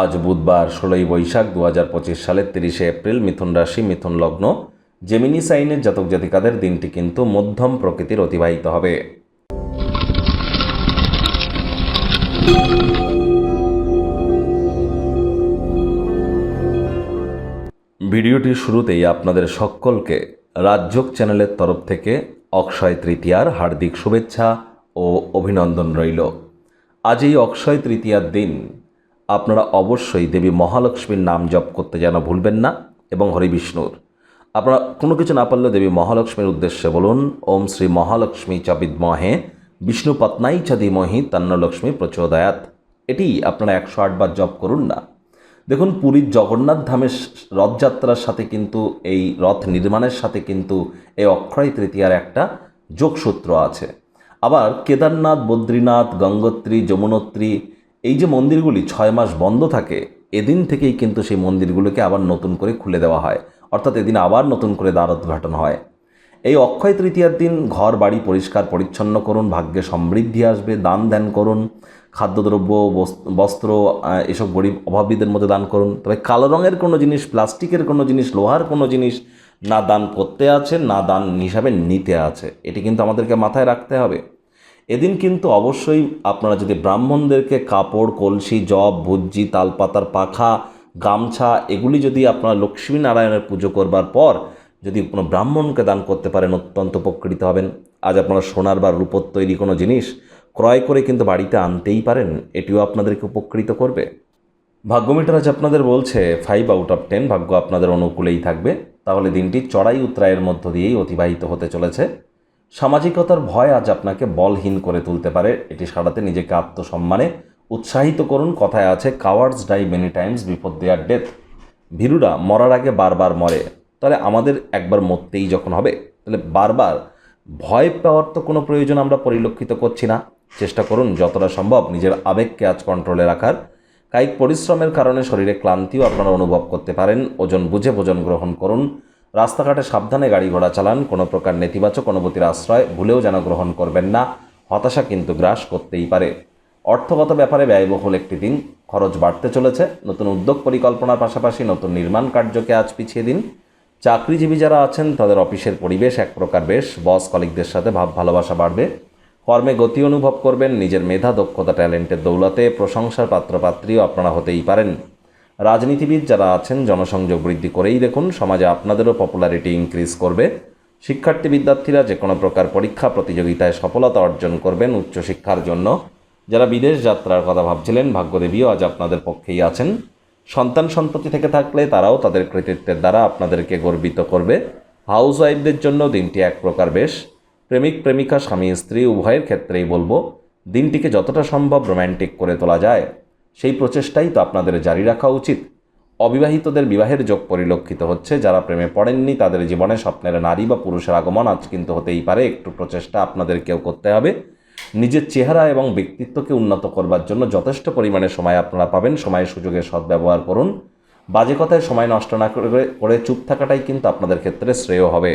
আজ বুধবার 16ই বৈশাখ 2025 সালের 30শে এপ্রিল। মিথুন রাশি, মিথুন লগ্ন, জেমিনি সাইনের জাতক জাতিকাদের দিনটি কিন্তু মধ্যম প্রকৃতির অতিবাহিত হবে। ভিডিওটির শুরুতেই আপনাদের সকলকে রাজযোগ চ্যানেলের তরফ থেকে অক্ষয় তৃতীয়ার হার্দিক শুভেচ্ছা ও অভিনন্দন রইল। আজ এই অক্ষয় তৃতীয়ার দিন আপনারা অবশ্যই দেবী মহালক্ষ্মীর নাম জপ করতে যেন ভুলবেন না এবং হরি বিষ্ণুর। আপনারা কোনো কিছু না পারলে দেবী মহালক্ষ্মীর উদ্দেশ্যে বলুন ওম শ্রী মহালক্ষ্মী চ বিদ্মহে বিষ্ণু পত্নাই চ ধীমহি তন্নো লক্ষ্মী প্রচোদয়াৎ। এটি আপনারা 108 বার জপ করুন না। দেখুন, পুরীর জগন্নাথ ধামের রথযাত্রার সাথে কিন্তু এই রথ নির্মাণের সাথে কিন্তু এই অক্ষয় তৃতীয়ার একটা যোগসূত্র আছে। আবার কেদারনাথ, বদ্রীনাথ, গঙ্গোত্রী, যমুনোত্রী এই যে মন্দিরগুলি 6 মাস বন্ধ থাকে, এদিন থেকেই কিন্তু সেই মন্দিরগুলোকে আবার নতুন করে খুলে দেওয়া হয়, অর্থাৎ এদিন আবার নতুন করে দ্বারোদ্ঘাটন হয়। এই অক্ষয় তৃতীয়ার দিন ঘর বাড়ি পরিষ্কার পরিচ্ছন্ন করুন, ভাগ্যে সমৃদ্ধি আসবে। দান ধ্যান করুন, খাদ্যদ্রব্য, বস্ত্র এসব গরিব অভাবীদের মধ্যে দান করুন। তবে কালো রঙের কোনো জিনিস, প্লাস্টিকের কোনো জিনিস, লোহার কোনো জিনিস না দান করতে আছে, না দান হিসাবে নিতে আছে, এটি কিন্তু আমাদেরকে মাথায় রাখতে হবে। এদিন কিন্তু অবশ্যই আপনারা যদি ব্রাহ্মণদেরকে কাপড়, কলসি, জব, ভুজ্জি, তালপাতার পাখা, গামছা এগুলি যদি আপনারা লক্ষ্মীনারায়ণের পুজো করবার পর যদি কোনো ব্রাহ্মণকে দান করতে পারেন, অত্যন্ত উপকৃত হবেন। আজ আপনারা সোনার বা রূপোর তৈরি কোনো জিনিস ক্রয় করে কিন্তু বাড়িতে আনতেই পারেন, এটিও আপনাদেরকে উপকৃত করবে। ভাগ্যমিটার আজ আপনাদের বলছে 5 আউট অফ 10, ভাগ্য আপনাদের অনুকূলেই থাকবে। তাহলে দিনটি চড়াই উতরাইয়ের মধ্য দিয়েই অতিবাহিত হতে চলেছে। সামাজিকতার ভয় আজ আপনাকে বলহীন করে তুলতে পারে, এটি সারাতে নিজেকে আত্মসম্মানে উৎসাহিত করুন। কথায় আছে cowards die many times before their death. ভীরুরা মরার আগে বারবার মরে। তাহলে আমাদের একবার মরতেই যখন হবে, তাহলে বারবার ভয় পাওয়ার তো কোনো প্রয়োজন আমরা পরিলক্ষিত করছি না। চেষ্টা করুন যতটা সম্ভব নিজের আবেগকে আজ কন্ট্রোলে রাখার। কায়িক পরিশ্রমের কারণে শরীরে ক্লান্তিও আপনারা অনুভব করতে পারেন। ওজন বুঝে ভোজন গ্রহণ করুন। রাস্তাঘাটে সাবধানে গাড়ি ঘোড়া চালান। কোনো প্রকার নেতিবাচক অনুভূতির আশ্রয় ভুলেও যেন গ্রহণ করবেন না, হতাশা কিন্তু গ্রাস করতেই পারে। অর্থগত ব্যাপারে ব্যয়বহুল একটি দিন, খরচ বাড়তে চলেছে। নতুন উদ্যোগ পরিকল্পনার পাশাপাশি নতুন নির্মাণ কার্যকে আজ পিছিয়ে দিন। চাকরিজীবী যারা আছেন তাদের অফিসের পরিবেশ এক প্রকার বেশ, বস কলিগদের সাথে ভাব ভালোবাসা বাড়বে। কর্মে গতি অনুভব করবেন। নিজের মেধা, দক্ষতা, ট্যালেন্টের দৌলতে প্রশংসার পাত্রপাত্রীও আপনারা হতেই পারেন। রাজনীতিবিদ যারা আছেন জনসংযোগ বৃদ্ধি করেই দেখুন, সমাজে আপনাদেরও পপুলারিটি ইনক্রিজ করবে। শিক্ষার্থী বিদ্যার্থীরা যে কোনো প্রকার পরীক্ষা প্রতিযোগিতায় সফলতা অর্জন করবেন উচ্চশিক্ষার জন্য। যারা বিদেশ যাত্রার কথা ভাবছিলেন, ভাগ্যদেবীও আজ আপনাদের পক্ষেই আছেন। সন্তান সন্ততি থেকে থাকলে তারাও তাদের কৃতিত্বের দ্বারা আপনাদেরকে গর্বিত করবে। হাউস ওয়াইফদের জন্য দিনটি এক প্রকার বেশ। প্রেমিক প্রেমিকা, স্বামী স্ত্রী উভয়ের ক্ষেত্রেই বলবো দিনটিকে যতটা সম্ভব রোম্যান্টিক করে তোলা যায় সেই প্রচেষ্টাই তো আপনাদের জারি রাখা উচিত। অবিবাহিতদের বিবাহের যোগ পরিলক্ষিত হচ্ছে। যারা প্রেমে পড়েননি তাদের জীবনে স্বপ্নের নারী বা পুরুষের আগমন আজ কিন্তু হতেই পারে। একটু প্রচেষ্টা আপনাদেরকেও করতে হবে। নিজের চেহারা এবং ব্যক্তিত্বকে উন্নত করবার জন্য যথেষ্ট পরিমাণে সময় আপনারা পাবেন। সময়ের সুযোগের সদ্ব্যবহার করুন। বাজে কথায় সময় নষ্ট না করে চুপ থাকাটাই কিন্তু আপনাদের ক্ষেত্রে শ্রেয় হবে।